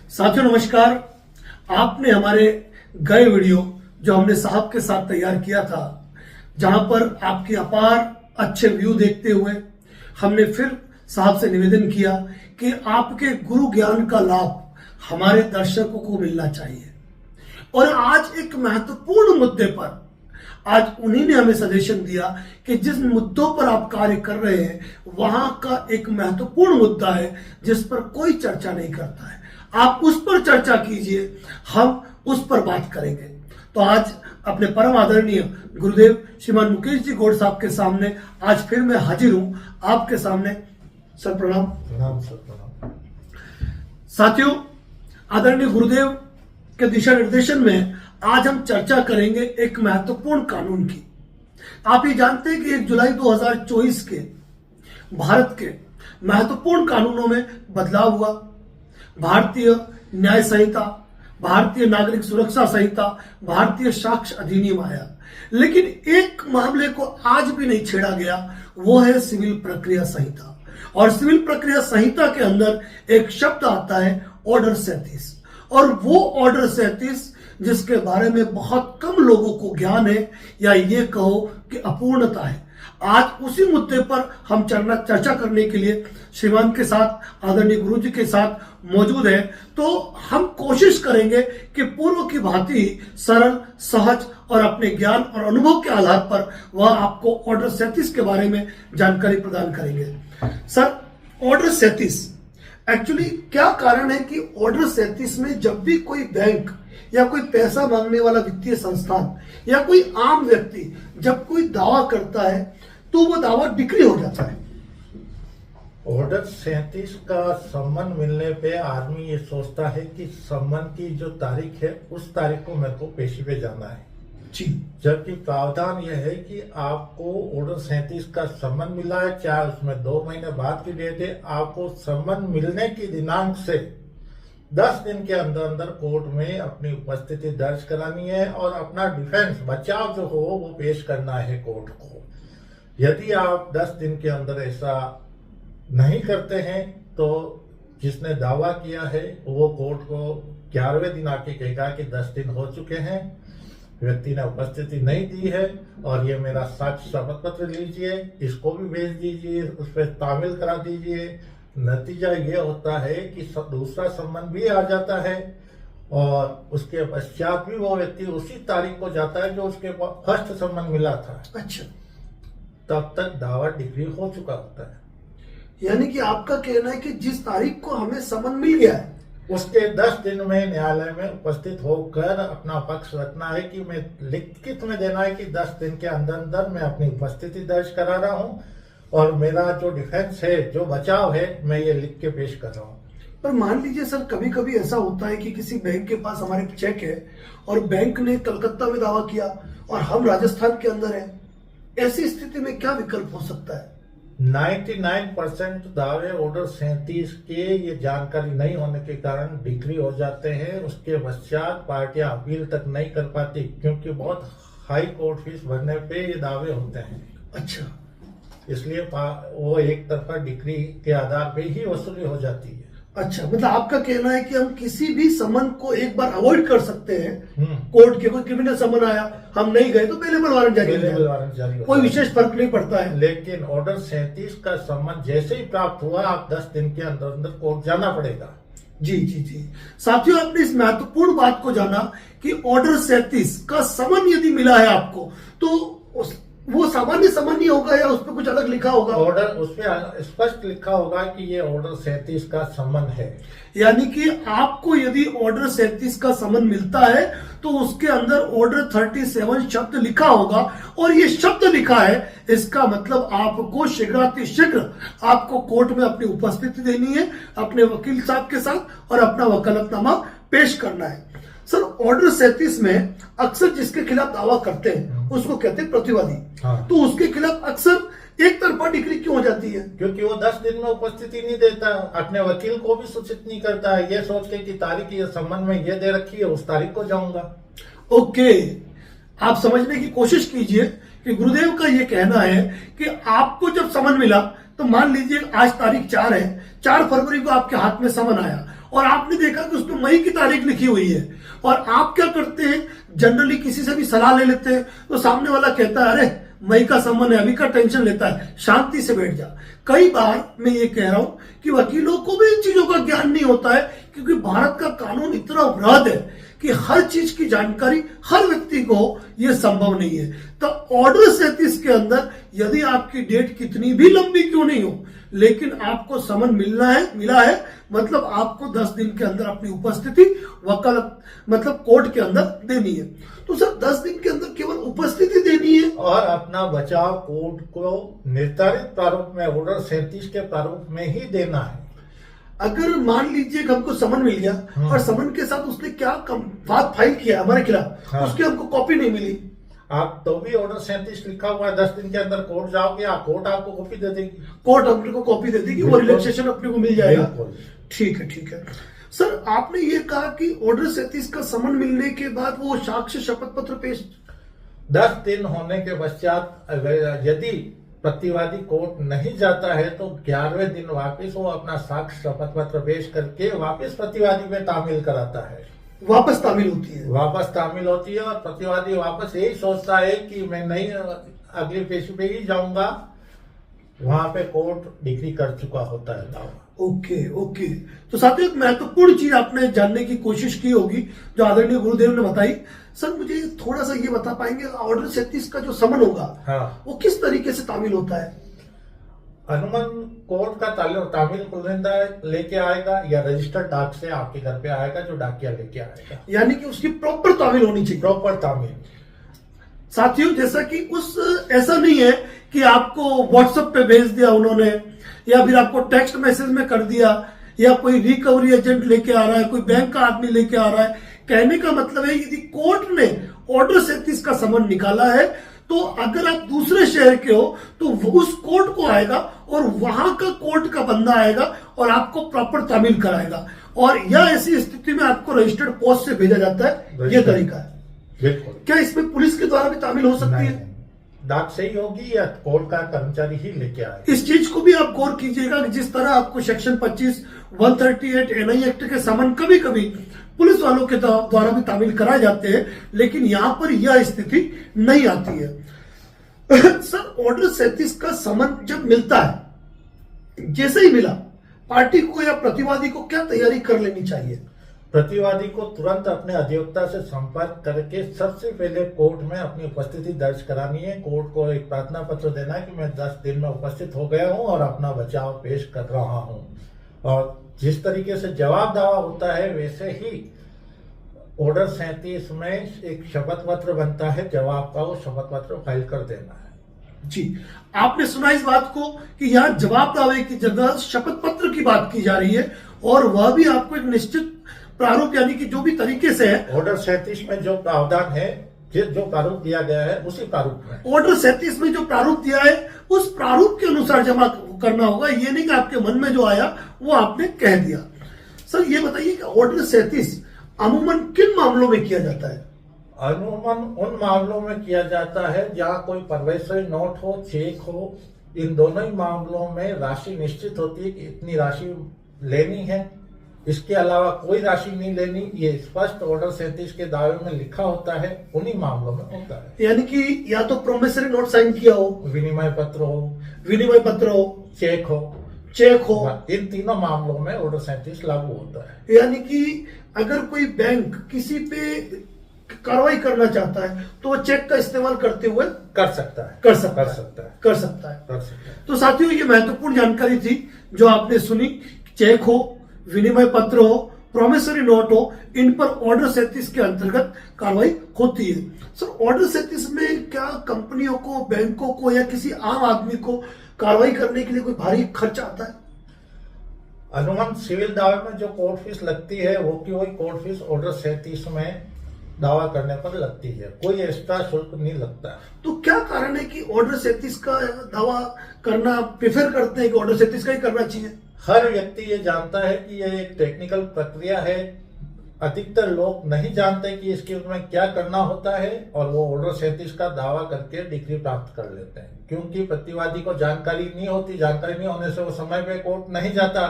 साथियों नमस्कार। आपने हमारे गए वीडियो जो हमने साहब के साथ तैयार किया था, जहां पर आपकी अपार अच्छे व्यू देखते हुए हमने फिर साहब से निवेदन किया कि आपके गुरु ज्ञान का लाभ हमारे दर्शकों को मिलना चाहिए। और आज एक महत्वपूर्ण मुद्दे पर आज उन्हीं ने हमें सजेशन दिया कि जिस मुद्दों पर आप कार्य कर रहे हैं वहां का एक महत्वपूर्ण मुद्दा है जिस पर कोई चर्चा नहीं करता है। आप उस पर चर्चा कीजिए, हम उस पर बात करेंगे। तो आज अपने परम आदरणीय गुरुदेव श्रीमान मुकेश जी गौड़ साहब के सामने आज फिर मैं हाजिर हूं आपके सामने। सर प्रणाम। प्रणाम सर, प्रणाम। साथियों, आदरणीय गुरुदेव के दिशा निर्देशन में आज हम चर्चा करेंगे एक महत्वपूर्ण कानून की। आप ये जानते हैं कि 1 जुलाई 2024 के भारत के महत्वपूर्ण कानूनों में बदलाव हुआ। भारतीय न्याय संहिता, भारतीय नागरिक सुरक्षा संहिता, भारतीय साक्ष्य अधिनियम आया, लेकिन एक मामले को आज भी नहीं छेड़ा गया, वो है सिविल प्रक्रिया संहिता। और सिविल प्रक्रिया संहिता के अंदर एक शब्द आता है ऑर्डर 37, और वो ऑर्डर 37 जिसके बारे में बहुत कम लोगों को ज्ञान है, या ये कहो कि अपूर्णता है। आज उसी मुद्दे पर हम चर्चा करने के लिए श्रीमान के साथ, आदरणीय गुरु जी के साथ मौजूद है। तो हम कोशिश करेंगे कि पूर्व की भांति सरल, सहज और अपने ज्ञान और अनुभव के आधार पर वह आपको ऑर्डर 37 के बारे में जानकारी प्रदान करेंगे। सर, ऑर्डर 37 एक्चुअली क्या कारण है कि ऑर्डर 37 में जब भी कोई बैंक या कोई पैसा मांगने वाला वित्तीय संस्थान या कोई आम व्यक्ति जब कोई दावा करता है तो वो दावा डिक्री हो जाता है। ऑर्डर 37 का सम्मन मिलने पे आदमी ये सोचता है कि सम्मन की जो तारीख है उस तारीख को मेरे को पेशी पे जाना है जी, जबकि प्रावधान यह है कि आपको ऑर्डर 37 का सम्मन मिला है, चाहे उसमें 2 महीने बाद की डेट है, आपको सम्मन मिलने की दिनांक से 10 दिन के अंदर अंदर कोर्ट में अपनी उपस्थिति दर्ज करानी है और अपना डिफेंस, बचाव जो हो वो पेश करना है कोर्ट को। यदि आप 10 दिन के अंदर ऐसा नहीं करते हैं तो जिसने दावा किया है वो कोर्ट को 11वें दिन आके कहेगा कि 10 दिन हो चुके हैं, व्यक्ति ने उपस्थिति नहीं दी है और ये मेरा साक्ष्य शपथ पत्र लीजिए, इसको भी भेज दीजिए, उस पर तामील करा दीजिए। नतीजा ये होता है कि दूसरा सम्मन भी आ जाता है और उसके पश्चात भी वो व्यक्ति उसी तारीख को जाता है जो उसके फर्स्ट सम्मन मिला था। अच्छा, तब तक दावा डिग्री हो चुका होता है। यानी कि आपका कहना है कि जिस तारीख को हमें सम्मन मिल गया है उसके 10 दिन में न्यायालय में उपस्थित होकर अपना पक्ष रखना है कि मैं लिखित में देना है कि 10 दिन के अंदर अंदर मैं अपनी उपस्थिति दर्ज करा रहा हूं और मेरा जो डिफेंस है, जो बचाव है, मैं ये लिख के पेश कर रहा हूं। पर मान लीजिए सर, कभी कभी ऐसा होता है कि किसी बैंक के पास हमारे चेक है और बैंक ने कलकत्ता में दावा किया और हम राजस्थान के अंदर हैं, ऐसी स्थिति में क्या विकल्प हो सकता है? 99% दावे ऑर्डर 37 के ये जानकारी नहीं होने के कारण डिक्री हो जाते हैं। उसके पश्चात पार्टियां अपील तक नहीं कर पाती क्योंकि बहुत हाई कोर्ट फीस भरने पे ये दावे होते हैं। अच्छा, इसलिए वो एक तरफा डिक्री के आधार पे ही वसूली हो जाती है। अच्छा, मतलब आपका कहना है कि हम किसी भी समन को एक बार अवॉइड कर सकते हैं। कोर्ट के कोई क्रिमिनल समन आया, हम नहीं गए तो बेलेबल वारंट जारी हो, कोई विशेष फर्क नहीं पड़ता है। लेकिन ऑर्डर 37 का समन जैसे ही प्राप्त हुआ, आप 10 दिन के अंदर अंदर कोर्ट जाना पड़ेगा। जी जी जी। साथियों, आपने इस महत्वपूर्ण बात को जाना कि ऑर्डर 37 का समन यदि मिला है आपको तो वो सामान्य समन नहीं होगा या उस पर कुछ अलग लिखा होगा? ऑर्डर उसमें स्पष्ट लिखा होगा कि ये ऑर्डर 37 का समन है। यानी कि आपको यदि ऑर्डर 37 का समन मिलता है तो उसके अंदर ऑर्डर 37 शब्द लिखा होगा, और ये शब्द लिखा है इसका मतलब आपको शीघ्रातिशीघ्र आपको कोर्ट में अपनी उपस्थिति देनी है, अपने वकील साहब के साथ और अपना वकालतनामा पेश करना है। सर, ऑर्डर 37 में अक्सर जिसके खिलाफ दावा करते हैं उसको कहते हैं प्रतिवादी। हाँ। तो उसके खिलाफ अक्सर एक तरफा डिक्री क्यों हो जाती है? क्योंकि वो 10 दिन में उपस्थिति नहीं देता, अपने वकील को भी सूचित नहीं करता है, ये सोच के कि तारीख ये सम्मन में ये दे रखी है, उस तारीख को जाऊंगा। ओके, आप समझने की कोशिश कीजिए कि गुरुदेव का ये कहना है कि आपको जब समन मिला तो मान लीजिए आज तारीख 4 है, 4 फरवरी को आपके हाथ में समन आया और आपने देखा कि उसमें मई की तारीख लिखी हुई है, और आप क्या करते हैं, जनरली किसी से भी सलाह ले लेते हैं तो सामने वाला कहता है अरे मई का समन है, अभी का टेंशन लेता है, शांति से बैठ जा। कई बार मैं ये कह रहा हूं कि वकीलों को भी इन चीजों का ज्ञान नहीं होता है, क्योंकि भारत का कानून इतना वृहद है कि हर चीज की जानकारी हर व्यक्ति को यह संभव नहीं है। तो ऑर्डर 37 के अंदर यदि आपकी डेट कितनी भी लंबी क्यों नहीं हो, लेकिन आपको समन मिला है, मतलब आपको 10 दिन के अंदर अपनी उपस्थिति वकालत मतलब कोर्ट के अंदर देनी है। तो सर 10 दिन के अंदर केवल उपस्थिति देनी है और अपना बचाव कोर्ट को निर्धारित प्रारूप में, ऑर्डर 37 के प्रारूप में ही देना है। अगर मान लीजिए कि हमको समन मिल गया और समन के साथ उसने क्या बात फाइल किया हमारे खिलाफ, उसकी हमको कॉपी नहीं मिली, आप तो भी ऑर्डर 37 लिखा हुआ है, 10 दिन के अंदर कोर्ट जाओगे, कोर्ट आपको कॉपी दे देगी, कोर्ट अपने को कॉपी दे देगी, वो रिलैक्सेशन अपने को मिल जाएगा। ठीक है, ठीक है। सर आपने ये कहा कि ऑर्डर 37 का समन मिलने के बाद वो साक्ष्य शपथ पत्र पेश 10 दिन होने के पश्चात यदि प्रतिवादी कोर्ट नहीं जाता है तो 11वें दिन वापस वो अपना साक्ष्य शपथ पत्र पेश करके वापस प्रतिवादी में तामील कराता है, वापस तामील होती है, वापस तामील होती है। और प्रतिवादी वापस यही सोचता है कि मैं नहीं अगली पेशी पे ही जाऊंगा, वहां पे कोर्ट डिग्री कर चुका होता है दावा। Okay okay. तो साथियों, एक महत्वपूर्ण चीज आपने जानने की कोशिश की होगी जो आदरणीय गुरुदेव ने बताई। सर मुझे थोड़ा सा ये बता पाएंगे, ऑर्डर 37 का जो समन होगा, हाँ, वो किस तरीके से तामील होता है? अनुमन कोर्ट का तामील पुलिंदा लेके आएगा या रजिस्टर्ड डाक से आपके घर पे आएगा, जो डाकिया लेके आएगा, यानी कि उसकी प्रॉपर तामील होनी चाहिए। प्रॉपर तामील। साथियों, जैसा कि ऐसा नहीं है कि आपको व्हाट्सएप पे भेज दिया उन्होंने, या फिर आपको टेक्स्ट मैसेज में कर दिया, या कोई रिकवरी एजेंट लेके आ रहा है, कोई बैंक का आदमी लेके आ रहा है। कहने का मतलब है यदि कोर्ट ने ऑर्डर 37 का समन निकाला है तो अगर आप दूसरे शहर के हो तो उस कोर्ट को आएगा और वहां का कोर्ट का बंदा आएगा और आपको प्रॉपर तामील कराएगा, और यह ऐसी स्थिति में आपको रजिस्टर्ड पोस्ट से भेजा जाता है। यह तरीका है। बिल्कुल। क्या इसमें पुलिस के द्वारा भी तामील हो सकती है? डाक से ही होगी या कोर्ट का कर्मचारी ही लेके आएगा। इस चीज को भी आप गौर कीजिएगा कि जिस तरह आपको सेक्शन 25, 138 एनआई एक्ट के समन कभी कभी पुलिस वालों के द्वारा भी तामील कराए जाते हैं, लेकिन यहां पर यह स्थिति नहीं आती है। सर ऑर्डर 37 का समन जब मिलता है, जैसे ही मिला, पार्टी को या प्रतिवादी को क्या तैयारी कर लेनी चाहिए? प्रतिवादी को तुरंत अपने अधिवक्ता से संपर्क करके सबसे पहले कोर्ट में अपनी उपस्थिति दर्ज करानी है। कोर्ट को एक प्रार्थना पत्र देना है कि मैं 10 दिन में उपस्थित हो गया हूं और अपना बचाव पेश कर रहा हूं, और जिस तरीके से जवाब दावा होता है वैसे ही ऑर्डर 37 में एक शपथ पत्र बनता है जवाब का, वो शपथ पत्र फाइल कर देना है। जी, आपने सुना इस बात को कि यहाँ जवाब दावे की जगह शपथ पत्र की बात की जा रही है, और वह भी आपको एक निश्चित प्रारूप, यानी कि जो भी तरीके से है, ऑर्डर 37 में जो प्रावधान है, जो प्रारूप दिया गया है उसी प्रारूप में, ऑर्डर 37 में जो प्रारूप दिया है उस प्रारूप के अनुसार जमा करना होगा। ये नहीं कि आपके मन में जो आया वो आपने कह दिया। सर ये बताइए कि ऑर्डर 37 अमूमन किन मामलों में किया जाता है? अमूमन उन मामलों में किया जाता है जहां कोई प्रोमिसरी नोट हो, चेक हो। इन दोनों ही मामलों में राशि निश्चित होती है कि इतनी राशि लेनी है, इसके अलावा कोई राशि नहीं लेनी, ये स्पष्ट ऑर्डर 37 के दावे में लिखा होता है। उन्हीं मामलों में होता है, यानी कि या तो प्रोमिसरी नोट साइन किया हो, विनिमय पत्र हो, चेक हो, इन तीनों मामलों में ऑर्डर 37 लागू होता है। यानी कि अगर कोई बैंक किसी पे कार्रवाई करना चाहता है तो वो चेक का इस्तेमाल करते हुए कर सकता है। तो साथियों, ये महत्वपूर्ण जानकारी थी जो आपने सुनी। चेक हो, विनिमय पत्र हो, प्रोमिसरी नोट हो, इन पर ऑर्डर 37 के अंतर्गत कार्रवाई होती है। सर ऑर्डर 37 में क्या कंपनियों को, बैंकों को या किसी आम आदमी को कार्रवाई करने के लिए कोई भारी खर्च आता है? अनुमान सिविल दावे में जो कोर्ट फीस लगती है वो की वही कोर्ट फीस ऑर्डर 37 में दावा करने पर लगती है, कोई एक्स्ट्रा शुल्क नहीं लगता। तो क्या कारण है कि ऑर्डर 37 का दावा करना प्रेफर करते हैं कि ऑर्डर 37 का ही करना चाहिए? हर व्यक्ति ये जानता है कि यह एक टेक्निकल प्रक्रिया है। अधिकतर लोग नहीं जानते कि इसके उसमें क्या करना होता है, और वो ऑर्डर 37 का दावा करके डिग्री प्राप्त कर लेते हैं, क्योंकि प्रतिवादी को जानकारी नहीं होती। जानकारी नहीं होने से वो समय पे कोर्ट नहीं जाता,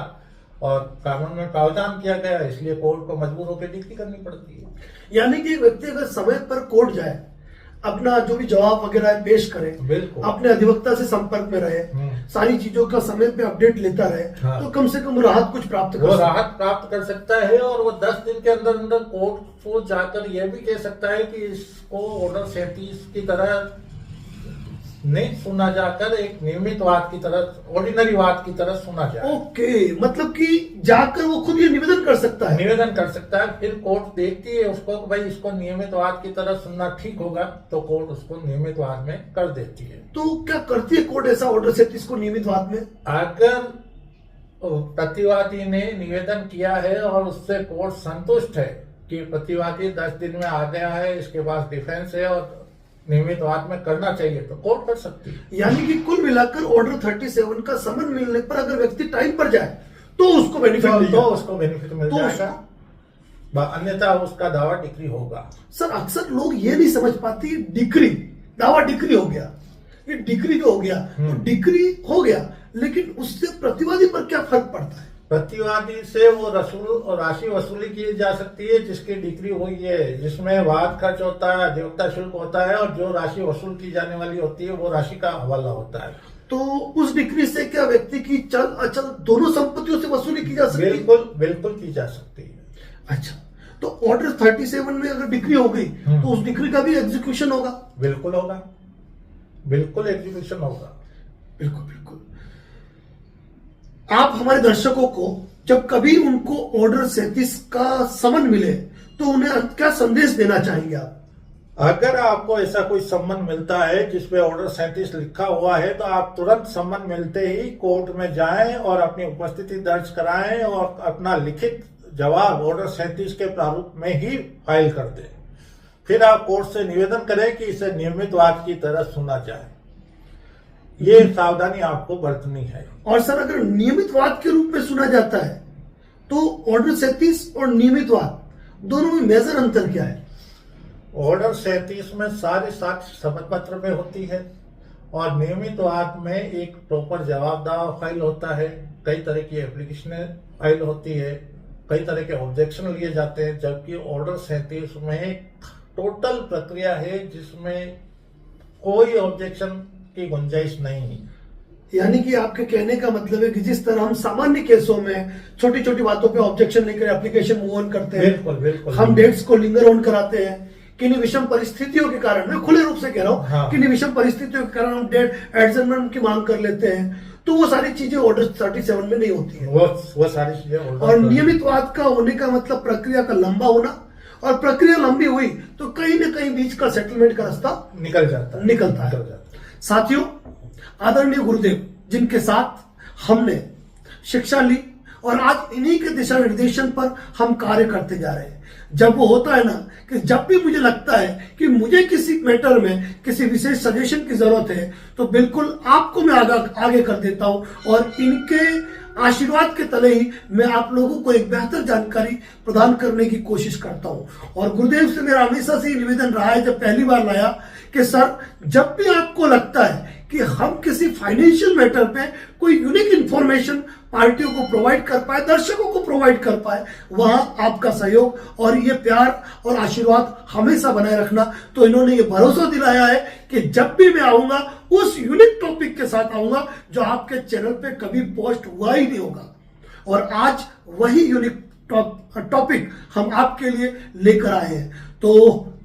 और कानून में प्रावधान किया गया है, इसलिए कोर्ट को मजबूर होकर डिक्री करनी पड़ती है। यानी कि एक व्यक्ति अगर समय पर कोर्ट जाए, अपना जो भी जवाब वगैरह है पेश करे, बिल्कुल। अपने अधिवक्ता से संपर्क में रहे, सारी चीजों का समय पे अपडेट लेता रहे, हाँ। तो कम से कम राहत कुछ प्राप्त कर वो सकता है। राहत प्राप्त कर सकता है और वो 10 दिन के अंदर अंदर कोर्ट को जाकर यह भी कह सकता है कि इसको ऑर्डर 37 की तरह नहीं सुना जाकर एक नियमित वाद की तरह, ऑर्डिनरी वाद की तरह सुना जाए। ओके, मतलब कि जाकर वो खुद ये निवेदन कर सकता है। निवेदन कर सकता है, फिर कोर्ट देखती है उसको कि भाई इसको नियमित वाद की तरह सुनना ठीक होगा, तो कोर्ट उसको नियमित वाद में कर देती है। तो क्या करती है कोर्ट ऐसा ऑर्डर 37 को नियमित वाद में? अगर प्रतिवादी ने निवेदन किया है और उससे कोर्ट संतुष्ट है कि प्रतिवादी 10 दिन में आ गया है, इसके पास डिफेंस है और नियमित वाद में करना चाहिए, तो कोर्ट कर सकती है। यानी कि कुल मिलाकर ऑर्डर 37 का समन मिलने पर अगर व्यक्ति टाइम पर जाए तो उसको बेनिफिट तो मिलेगा। उसको बेनिफिट मिल तो जाएगा, अन्यथा उसका दावा डिक्री होगा। सर अक्सर लोग ये नहीं समझ पाते, डिक्री दावा डिक्री हो गया, ये डिक्री जो हो गया तो डिक्री हो गया, लेकिन उससे प्रतिवादी पर क्या फर्क पड़ता है? प्रतिवादी से वो राशि वसूली की जा सकती है जिसकी डिक्री हुई है, जिसमें वाद खर्च होता है, अधिवक्ता शुल्क होता है और जो राशि वसूल की जाने वाली होती है वो राशि का हवाला होता है। तो उस डिक्री से क्या व्यक्ति की चल अचल दोनों संपत्तियों से वसूली की जा सकती है? बिल्कुल बिल्कुल की जा सकती है। अच्छा, तो ऑर्डर 37 में अगर डिक्री हो गई तो उस डिक्री का भी एग्जीक्यूशन होगा? बिल्कुल होगा, बिल्कुल एग्जीक्यूशन होगा। बिल्कुल बिल्कुल। आप हमारे दर्शकों को जब कभी उनको ऑर्डर 37 का समन मिले तो उन्हें क्या संदेश देना चाहेंगे आप? अगर आपको ऐसा कोई सम्मन मिलता है जिसपे ऑर्डर 37 लिखा हुआ है, तो आप तुरंत सम्मन मिलते ही कोर्ट में जाएं और अपनी उपस्थिति दर्ज कराएं और अपना लिखित जवाब ऑर्डर 37 के प्रारूप में ही फाइल कर दें। फिर आप कोर्ट से निवेदन करें कि इसे नियमित वाद की तरह सुना जाए। ये सावधानी आपको बरतनी है। और सर अगर नियमित वाद के रूप में सुना जाता है तो ऑर्डर 37 और नियमित वाद दोनों में मेजर अंतर क्या है? ऑर्डर 37 में सारी साक्ष्य शपथ पत्र में होती है और नियमित वाद में एक प्रॉपर जवाब दावा फाइल होता है, कई तरह की एप्लीकेशन फाइल होती है, कई तरह के ऑब्जेक्शन लिए जाते हैं, जबकि ऑर्डर 37 में टोटल प्रक्रिया है जिसमें कोई ऑब्जेक्शन की गुंजाइश नहीं। यानी कि आपके कहने का मतलब है कि जिस तरह हम सामान्य केसों में छोटी छोटी बातों पे ऑब्जेक्शन लेकर एप्लीकेशन मूव ऑन करते हैं, बिल्कुल बिल्कुल, हम डेट्स को लिंगर ऑन कराते हैं, किन्हीं विषम परिस्थितियों के कारण, मैं खुले रूप से कह रहा हूँ, हाँ। किन्हीं विषम परिस्थितियों के कारण हम डेट एडजर्नमेंट की मांग कर लेते हैं, तो वो सारी चीजें ऑर्डर 37 में नहीं होती है। वो सारी चीजें और नियमित वाद का होने का मतलब प्रक्रिया का लंबा होना, और प्रक्रिया लंबी हुई तो कहीं ना कहीं बीच का सेटलमेंट का रास्ता निकलता है। साथियों, आदरणीय गुरुदेव जिनके साथ हमने शिक्षा ली और आज इन्हीं के दिशा निर्देशन पर हम कार्य करते जा रहे हैं। जब वो होता है ना कि जब भी मुझे लगता है कि मुझे किसी मैटर में किसी विशेष सजेशन की जरूरत है तो बिल्कुल आपको मैं आगे कर देता हूं और इनके आशीर्वाद के तले ही मैं आप लोगों को एक बेहतर जानकारी प्रदान करने की कोशिश करता हूं। और गुरुदेव से मेरा हमेशा से निवेदन रहा है, जब पहली बार लाया, कि सर जब भी आपको लगता है कि हम किसी फाइनेंशियल मैटर पे कोई यूनिक इंफॉर्मेशन पार्टियों को प्रोवाइड कर पाए, दर्शकों को प्रोवाइड कर पाए, वहां आपका सहयोग और ये प्यार और आशीर्वाद हमेशा बनाए रखना। तो इन्होंने ये भरोसा दिलाया है कि जब भी मैं आऊंगा उस यूनिक टॉपिक के साथ आऊंगा जो आपके चैनल पे कभी पोस्ट हुआ ही नहीं होगा। और आज वही यूनिक टॉपिक हम आपके लिए लेकर आए हैं। तो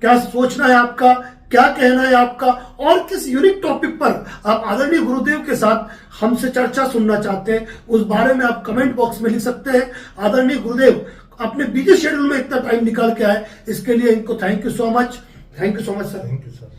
क्या सोचना है आपका, क्या कहना है आपका, और किस यूनिक टॉपिक पर आप आदरणीय गुरुदेव के साथ हमसे चर्चा सुनना चाहते हैं, उस बारे में आप कमेंट बॉक्स में लिख सकते हैं। आदरणीय गुरुदेव अपने बिजी शेड्यूल में इतना टाइम निकाल के आए, इसके लिए इनको thank you so much. Thank you so much sir. Thank you sir.